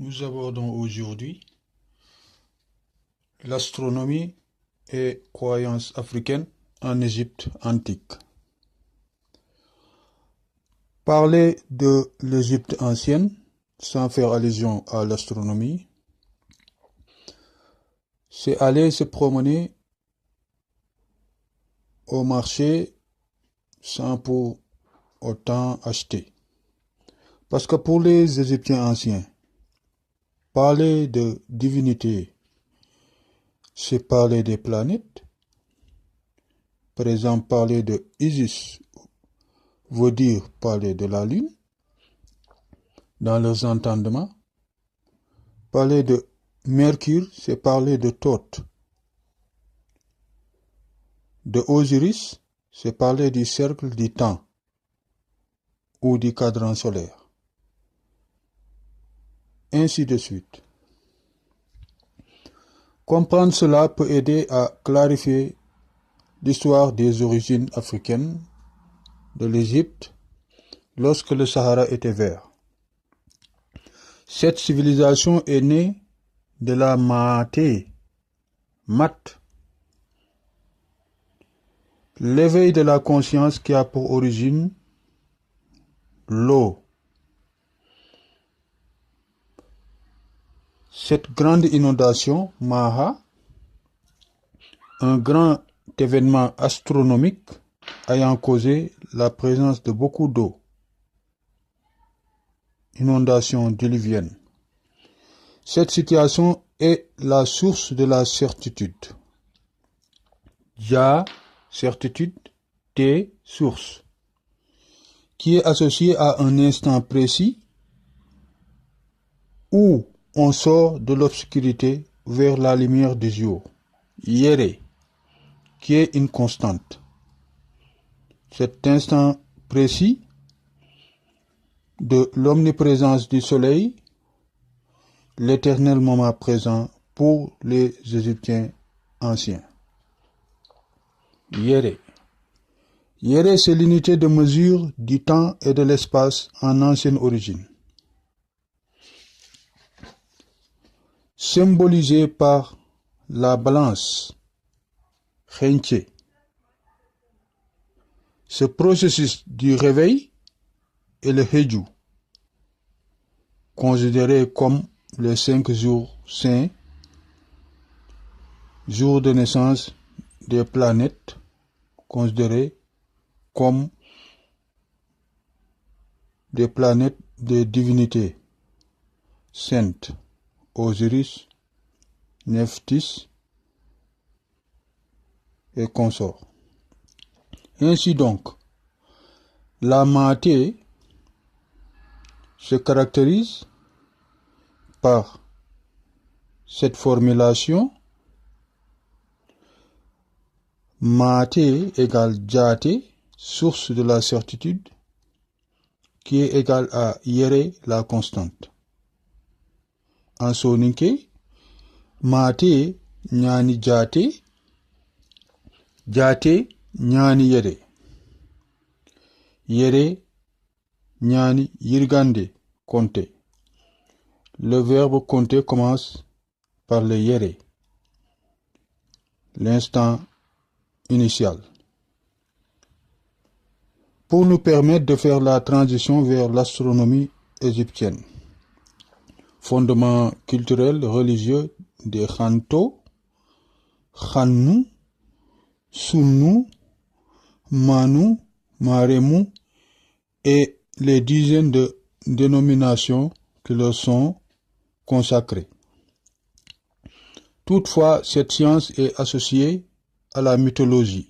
Nous abordons aujourd'hui l'astronomie et croyances africaines en Égypte antique. Parler de l'Égypte ancienne, sans faire allusion à l'astronomie, c'est aller se promener au marché sans pour autant acheter. Parce que pour les Égyptiens anciens, parler de divinité, c'est parler des planètes. Par exemple, parler de Isis veut dire parler de la Lune dans leurs entendements. Parler de Mercure, c'est parler de Thoth. De Osiris, c'est parler du cercle du temps ou du cadran solaire. Ainsi de suite. Comprendre cela peut aider à clarifier l'histoire des origines africaines de l'Égypte lorsque le Sahara était vert. Cette civilisation est née de la Maté, l'éveil de la conscience qui a pour origine l'eau. Cette grande inondation, Maha, un grand événement astronomique ayant causé la présence de beaucoup d'eau, inondation diluvienne. Cette situation est la source de la certitude. Ja, certitude, T, source, qui est associée à un instant précis où on sort de l'obscurité vers la lumière du jour. Yere, qui est une constante. Cet instant précis de l'omniprésence du soleil, l'éternel moment présent pour les Égyptiens anciens. Yere. Yere, c'est l'unité de mesure du temps et de l'espace en ancienne origine. Symbolisé par la balance, Khenche. Ce processus du réveil est le Hedju, considéré comme les 5 jours saints, jours de naissance des planètes, considérés comme des planètes de divinité saintes, Osiris, Nephthys et consorts. Ainsi donc, la Maté se caractérise par cette formulation Maté égale Djate, source de la certitude, qui est égale à Yere, la constante. En soninké, Maté ñani Djate, Djate ñani Yere. Yere ñani Yirgande, compter. Le verbe compter commence par le Yere, l'instant initial, pour nous permettre de faire la transition vers l'astronomie égyptienne. Fondement culturel religieux des Khanto, Khannu, Sunnu, Manu, Maremu et les dizaines de dénominations qui leur sont consacrées. Toutefois, cette science est associée à la mythologie.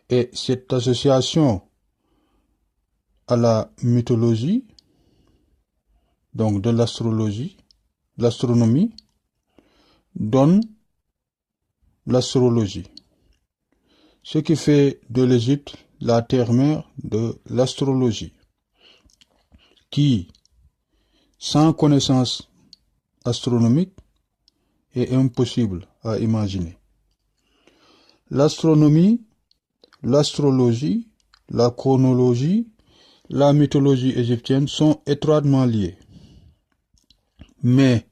Et cette association à la mythologie, donc de l'astronomie, donne l'astrologie. Ce qui fait de l'Égypte la terre-mère de l'astrologie, qui, sans connaissance astronomique, est impossible à imaginer. L'astronomie, l'astrologie, la chronologie, la mythologie égyptienne sont étroitement liées. Mais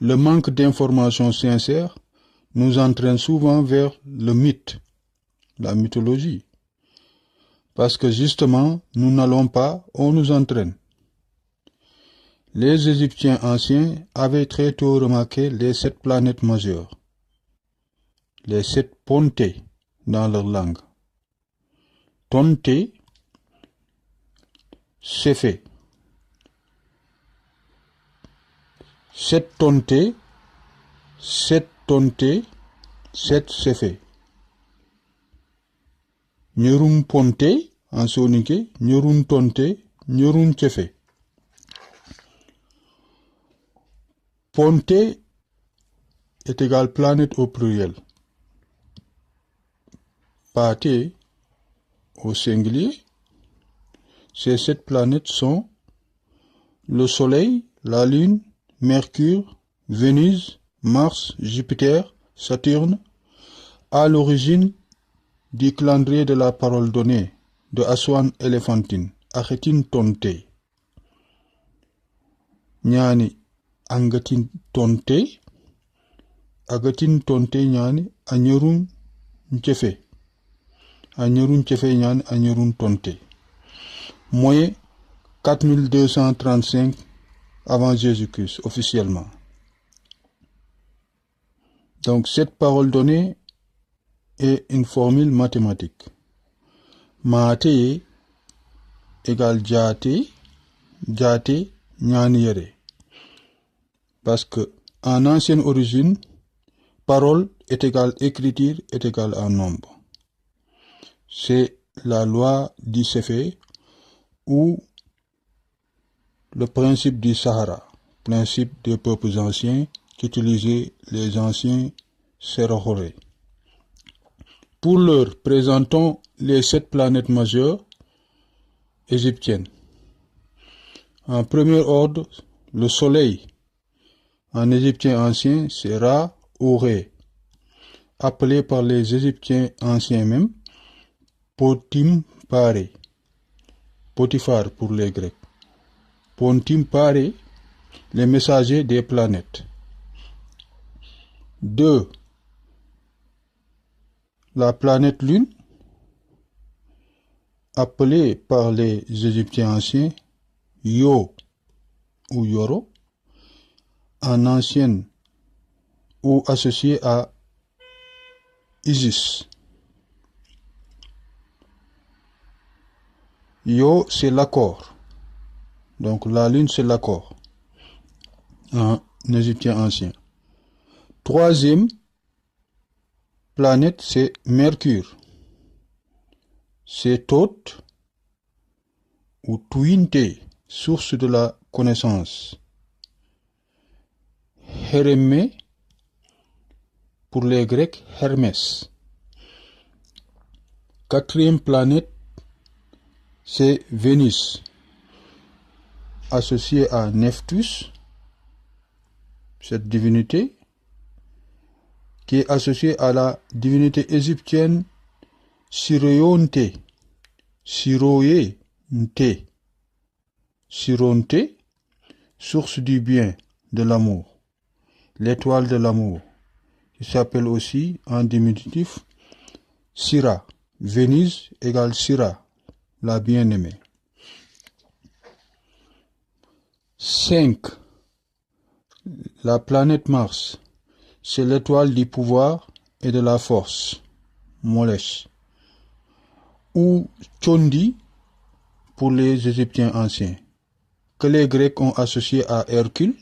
le manque d'informations sincères nous entraîne souvent vers le mythe, la mythologie. Parce que justement, nous n'allons pas, on nous entraîne. Les Égyptiens anciens avaient très tôt remarqué les 7 planètes majeures, les 7 pontées dans leur langue. Tonté, Céphée. 7 tontés, 7 tontés, 7 Céphée. Nyerum ponté, en soninké, nyerum tonté, nyerum Céphée. Ponté est égal planète au pluriel. Pâté au singulier. Ces 7 planètes sont le Soleil, la Lune, Mercure, Vénus, Mars, Jupiter, Saturne, à l'origine du calendrier de la parole donnée de Aswan Elephantine, Achetin Tonté. Nyani Angatin Tonté, Agatin Tonté nyani Anyerun Nchefe. Anyerun Nchefe nyani Anyerun Tonté. Moyen 4235 avant Jésus-Christ, officiellement. Donc, cette parole donnée est une formule mathématique. Maate égale Jate, Jate, Nyaniere. Parce que, en ancienne origine, parole est égale écriture est égale à nombre. C'est la loi du Céphée ou le principe du Sahara, principe des peuples anciens qu'utilisaient les anciens Sérohoré. Pour l'heure, présentons les 7 planètes majeures égyptiennes. En premier ordre, le Soleil. En égyptien ancien, c'est Ra ou Ré, appelé par les Égyptiens anciens même Potim Paré, Potiphar pour les Grecs. Pontim Paré, les messagers des planètes. 2. La planète Lune, appelée par les Égyptiens anciens Yo ou Yoro, en ancienne ou associée à Isis. Yo, c'est l'accord. Donc la Lune, c'est l'accord en égyptien ancien. 3e planète, c'est Mercure. C'est Thoth ou Tuinte, source de la connaissance. Hérémée, pour les Grecs, Hermès. 4e planète, c'est Vénus, associée à Nephthys, cette divinité, qui est associée à la divinité égyptienne Siroyonte, Siroyente, Sironte, source du bien, de l'amour, l'étoile de l'amour, qui s'appelle aussi en diminutif Sira. Vénus égale Sira, la bien-aimée. 5. La planète Mars, c'est l'étoile du pouvoir et de la force, Molesh, ou Chondi pour les Égyptiens anciens, que les Grecs ont associé à Hercule.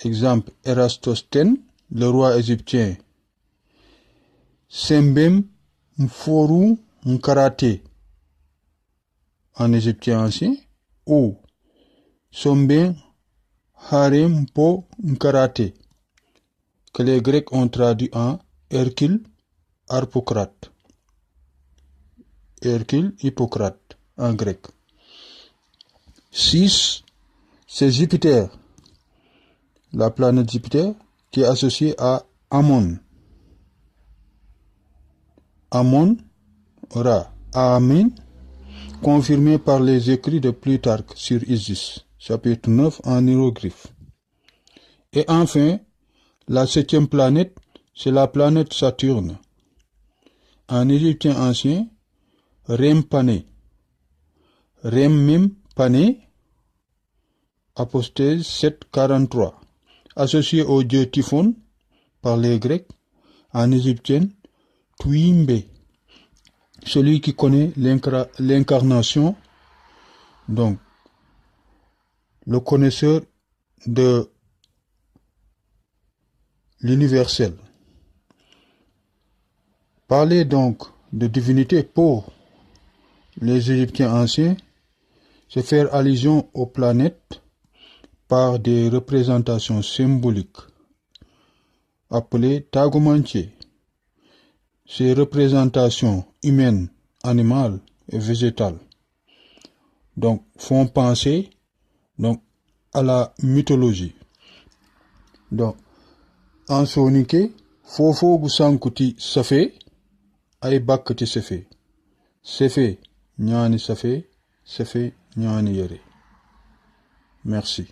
Exemple, Eratosthène, le roi égyptien. Sembem Mforu Nkarate, en égyptien ancien, ou Somben Harem Po Nkarate, que les Grecs ont traduit en Hercule Harpocrate. Hercule Hippocrate en grec. 6. C'est Jupiter, la planète Jupiter, qui est associée à Ammon. Ammon, Ra, Amen, confirmé par les écrits de Plutarque sur Isis, chapitre 9 en hiéroglyphe. Et enfin, la 7e planète, c'est la planète Saturne. En égyptien ancien, Rempane. Rempane, apothèse 743, associé au dieu Typhon par les Grecs, en égyptien, Twimbe, celui qui connaît l'incarnation, donc le connaisseur de l'universel. Parler donc de divinité pour les Égyptiens anciens, c'est faire allusion aux planètes par des représentations symboliques appelées tagomantiers. Ces représentations humaines, animales et végétales donc font penser donc à la mythologie. Donc en sonike fofo gu sankuti safe ay bakkati sefe ñaani safe ñaani yere. Merci.